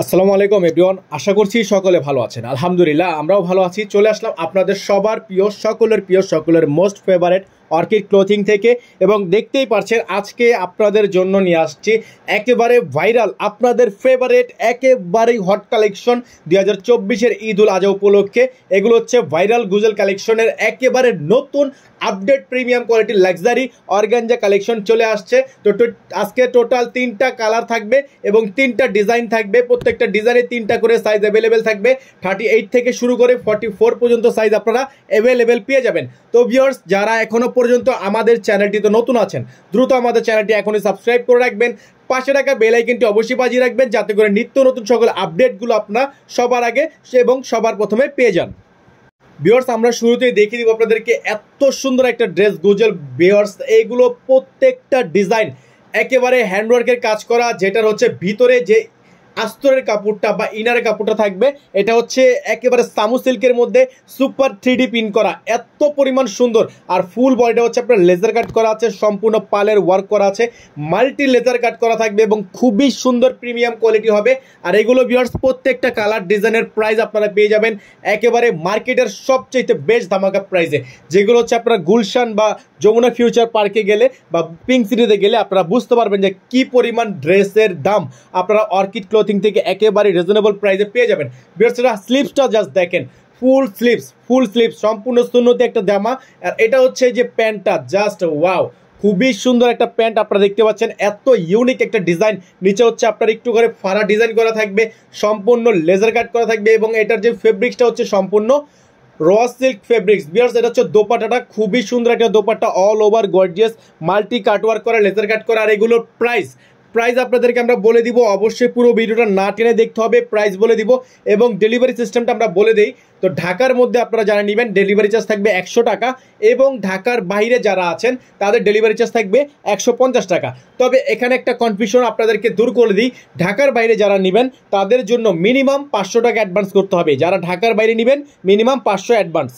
আসসালামু আলাইকুম এভরিওয়ান, আশা করছি সকলে ভালো আছেন। আলহামদুলিল্লাহ আমরাও ভালো আছি। চলে আসলাম আপনাদের সবার প্রিয় সকলের মোস্ট ফেভারেট অর্কিড ক্লোথিং থেকে, এবং দেখতেই পারছেন আজকে আপনাদের জন্য নিয়ে আসছি একেবারে ভাইরাল, আপনাদের ফেভারেট একেবারেই হট কালেকশন 2024-এর ঈদ উল আজহা উপলক্ষে। এগুলো হচ্ছে ভাইরাল গুজেল কালেকশনের একেবারে নতুন আপডেট প্রিমিয়াম কোয়ালিটির লাক্সারি অর্গানজা কালেকশন চলে আসছে। তো আজকে টোটাল 3টা কালার থাকবে এবং 3টা ডিজাইন থাকবে। প্রত্যেকটা ডিজাইনে 3টা করে সাইজ অ্যাভেলেবেল থাকবে। 38 থেকে শুরু করে 44 পর্যন্ত সাইজ আপনারা অ্যাভেলেবেল পেয়ে যাবেন। তো ভিউয়ার্স, যারা এখনো পর্যন্ত আমাদের চ্যানেলটিতে নতুন আছেন, দ্রুত আমাদের চ্যানেলটি এখনই সাবস্ক্রাইব করে রাখবেন। পাশে রাখা বেল আইকনটি অবশ্যই বাজিয়ে রাখবেন, যাতে করে নিত্য নতুন সকল আপডেটগুলো আপনারা সবার আগে এবং সবার প্রথমে পেয়ে যান। ভিউয়ার্স, আমরা শুরুতেই দেখিয়ে দিব আপনাদেরকে এত সুন্দর একটা ড্রেস গুজেল। ভিউয়ার্স, এইগুলো প্রত্যেকটা ডিজাইন একেবারে হ্যান্ডওয়ার্কের কাজ করা, যেটার হচ্ছে ভিতরে যে আস্তরের কাপড়টা বা ইনারের কাপড়টা থাকবে, এটা হচ্ছে একেবারে সামু সিল্কের মধ্যে সুপার 3D প্রিন্ট করা, এত পরিমাণ সুন্দর। আর ফুল বডিটা হচ্ছে আপনার লেজার কাট করা আছে, সম্পূর্ণ পালের ওয়ার্ক করা আছে, মাল্টি লেজার কাট করা থাকবে এবং খুবই সুন্দর প্রিমিয়াম কোয়ালিটি হবে। আর এগুলো ভিউয়ার্স প্রত্যেকটা কালার ডিজাইনের প্রাইস আপনারা পেয়ে যাবেন একেবারে মার্কেটের সবচেয়ে বেস্ট ধামাকা প্রাইসে, যেগুলো হচ্ছে আপনারা গুলশান বা যমুনা ফিউচার পার্কে গেলে বা পিঙ্ক সিটিতে গেলে আপনারা বুঝতে পারবেন যে কি পরিমাণ ড্রেসের দাম আপনারা অর্কিড ক্লোথিং থেকে একেবারে রিজনেবল প্রাইসে পেয়ে যাবেন। ভিউয়ার্সরা, স্লিভসটা জাস্ট দেখেন, ফুল স্লিভস সম্পূর্ণ সুন্নতি একটা জামা। আর এটা হচ্ছে যে প্যান্টটা, জাস্ট ওয়াও, খুবই সুন্দর একটা প্যান্ট আপনারা দেখতে পাচ্ছেন। এত ইউনিক একটা ডিজাইন, নিচে হচ্ছে আপনার একটু করে ফাড়া ডিজাইন করা থাকবে, সম্পূর্ণ লেজার কাট করা থাকবে এবং এটার যে ফেব্রিক্সটা হচ্ছে সম্পূর্ণ র সিল্ক ফেব্রিক্স। ভিউয়ার্স, এটা হচ্ছে দোপাট্টাটা, খুবই সুন্দর একটা dupatta, all over gorgeous multi cutwork করা, লেজার কাট করা। আর এগুলোর প্রাইস আপনাদেরকে আমরা বলে দিব, অবশ্যই পুরো ভিডিওটা না টেনে দেখতে হবে, প্রাইস বলে দিব এবং ডেলিভারি সিস্টেমটা আমরা বলে দেই। তো ঢাকার মধ্যে আপনারা যারা নেবেন ডেলিভারি চার্জ থাকবে 100 টাকা, এবং ঢাকার বাইরে যারা আছেন তাদের ডেলিভারি চার্জ থাকবে 150 টাকা। তবে এখানে একটা কনফিউশন আপনাদেরকে দূর করে দিই, ঢাকার বাইরে যারা নেবেন তাদের জন্য মিনিমাম 500 টাকা অ্যাডভান্স করতে হবে। যারা ঢাকার বাইরে নেবেন মিনিমাম 500 অ্যাডভান্স।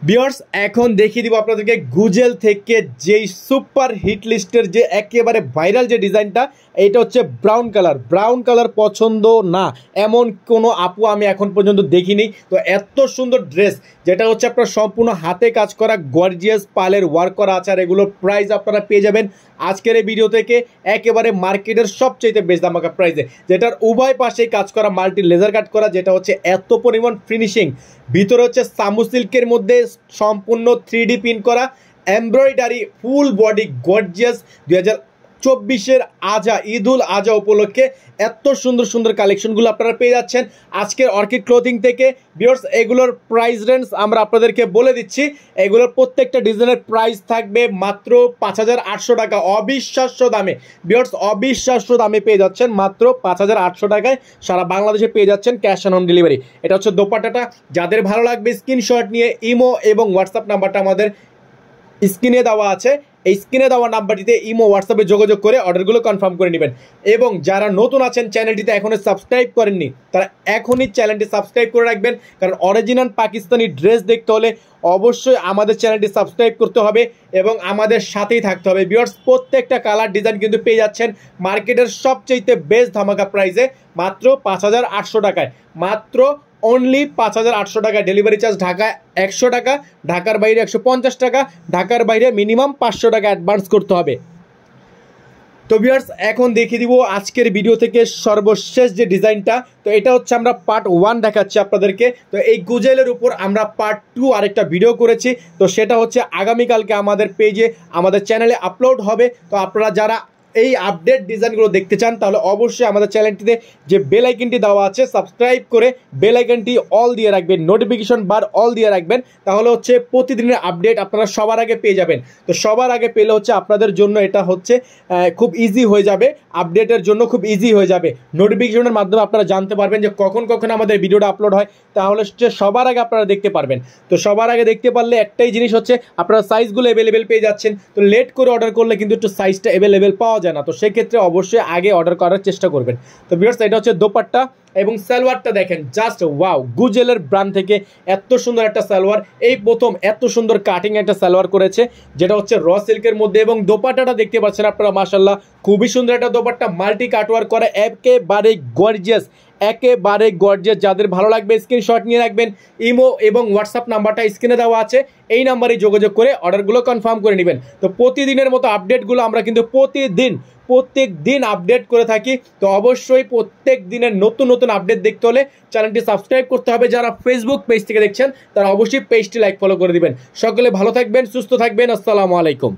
ভিউয়ার্স, এখন দেখিয়ে দিব আপনাদেরকে গুজেল থেকে যেই সুপার হিট লিস্টের যে একেবারে ভাইরাল যে ডিজাইনটা, এটা হচ্ছে ব্রাউন কালার পছন্দ না এমন কোনো আপু আমি এখন পর্যন্ত দেখিনি। তো এত সুন্দর ড্রেস, যেটা হচ্ছে আপনার সম্পূর্ণ হাতে কাজ করা, গর্জিয়াস পালের ওয়ার্ক করা আছে। আর এগুলোর প্রাইস আপনারা পেয়ে যাবেন আজকের এই ভিডিও থেকে একেবারে মার্কেটের সবচেয়ে বেস্ট ধামাকা প্রাইসে, যেটার উভয় পাশেই কাজ করা, মাল্টি লেজার কাট করা, যেটা হচ্ছে এত পরিমাণ ফিনিশিং। ভিতরে হচ্ছে সামু সিল্কের মধ্যে সম্পূর্ণ 3D প্রিন্ট করা, এমব্রয়ডারি, ফুল বডি গর্জিয়াস। 2024-এর ঈদ উল আজহা উপলক্ষে এত সুন্দর কালেকশনগুলো আপনারা পেয়ে যাচ্ছেন আজকের অর্কিড ক্লোথিং থেকে। ভিউয়ার্স, এগুলোর প্রাইস রেঞ্জ আমরা আপনাদেরকে বলে দিচ্ছি। এগুলোর প্রত্যেকটা ডিজাইনের প্রাইস থাকবে মাত্র 5800 টাকা, অবিশ্বাস্য দামে। ভিউয়ার্স, অবিশ্বাস্য দামে পেয়ে যাচ্ছেন মাত্র 5800 টাকায়, সারা বাংলাদেশে পেয়ে যাচ্ছেন ক্যাশ অন হোম ডেলিভারি। এটা হচ্ছে দোপাট্টাটা, যাদের ভালো লাগবে স্ক্রিনশট নিয়ে ইমো এবং হোয়াটসঅ্যাপ নাম্বারটা আমাদের স্ক্রিনে দেওয়া আছে, এই স্ক্রিনে দেওয়া নাম্বারটিতে ইমো হোয়াটসঅ্যাপে যোগাযোগ করে অর্ডারগুলো কনফার্ম করে নেবেন। এবং যারা নতুন আছেন চ্যানেলটিতে এখনও সাবস্ক্রাইব করেননি, তারা এখনই চ্যানেলটি সাবস্ক্রাইব করে রাখবেন, কারণ অরিজিনাল পাকিস্তানি ড্রেস দেখতে হলে অবশ্যই আমাদের চ্যানেলটি সাবস্ক্রাইব করতে হবে এবং আমাদের সাথেই থাকতে হবে। ভিউয়ার্স, প্রত্যেকটা কালার ডিজাইন কিন্তু পেয়ে যাচ্ছেন মার্কেটের সবচেয়ে বেস্ট ধামাকা প্রাইসে মাত্র 5800 টাকায়, মাত্র অনলি 5800 টাকা। ডেলিভারি চার্জ ঢাকায় 100 টাকা, ঢাকার বাইরে 150 টাকা, ঢাকার বাইরে মিনিমাম 500 টাকা অ্যাডভান্স করতে হবে। তো ভিউয়ার্স, এখন দেখিয়ে দিব আজকের ভিডিও থেকে সর্বশেষ যে ডিজাইনটা। তো এটা হচ্ছে আমরা পার্ট 1 দেখাচ্ছি আপনাদেরকে। তো এই গুজেলের উপর আমরা পার্ট 2 আরেকটা ভিডিও করেছি, তো সেটা হচ্ছে আগামীকালকে আমাদের পেজে আমাদের চ্যানেলে আপলোড হবে। তো আপনারা যারা এই আপডেট ডিজাইনগুলো দেখতে চান, তাহলে অবশ্যই আমাদের চ্যানেলটিতে যে বেল আইকনটি দেওয়া আছে, সাবস্ক্রাইব করে বেল আইকনটি অল দিয়ে রাখবেন, নোটিফিকেশন বার অল দিয়ে রাখবেন, তাহলে হচ্ছে প্রতিদিনের আপডেট আপনারা সবার আগে পেয়ে যাবেন। তো সবার আগে পেলে হচ্ছে আপনাদের জন্য এটা হচ্ছে খুব ইজি হয়ে যাবে, আপডেটের জন্য খুব ইজি হয়ে যাবে। নোটিফিকেশনের মাধ্যমে আপনারা জানতে পারবেন যে কখন আমাদের ভিডিওটা আপলোড হয়, তাহলে হচ্ছে সবার আগে আপনারা দেখতে পারবেন। তো সবার আগে দেখতে পারলে একটাই জিনিস হচ্ছে আপনারা সাইজগুলো অ্যাভেলেবেল পেয়ে যাচ্ছেন। তো লেট করে অর্ডার করলে কিন্তু একটু সাইজটা অ্যাভেলেবেল পাওয়া যায় না, তো সেক্ষেত্রে অবশ্যই আগে অর্ডার করার চেষ্টা করবেন। তো ভিউয়ার্স এটা হচ্ছে দোপাট্টা এবং সালোয়ারটা দেখেন জাস্ট ওয়াও, গুজেলের ব্র্যান্ড থেকে এত সুন্দর একটা সালোয়ার, এই প্রথম এত সুন্দর কাটিং একটা সালোয়ার করেছে যেটা হচ্ছে র সিল্কের মধ্যে। এবং দোপাট্টাটা দেখতে পাচ্ছেন আপনারা, মাশাআল্লাহ খুবই সুন্দর একটা দোপাট্টা, মাল্টি কাটওয়ার্ক করা, একেবারে গর্জিয়াস, একেবারে গর্জিয়াস। যাদের ভালো লাগবে স্ক্রিনশট নিয়ে রাখবেন। ইমো এবং হোয়াটসঅ্যাপ নাম্বারটা স্ক্রিনে দেওয়া আছে, এই নাম্বারে যোগাযোগ করে অর্ডারগুলো কনফার্ম করে নেবেন। তো প্রতিদিনের মতো আপডেটগুলো আমরা কিন্তু প্রত্যেক দিন আপডেট করে থাকি। তো অবশ্যই প্রত্যেক দিনের নতুন নতুন আপডেট দেখতে হলে চ্যানেলটি সাবস্ক্রাইব করতে হবে। যারা ফেসবুক পেজ থেকে দেখছেন তারা অবশ্যই পেজটি লাইক ফলো করে দিবেন। সকলে ভালো থাকবেন, সুস্থ থাকবেন। আসসালামু আলাইকুম।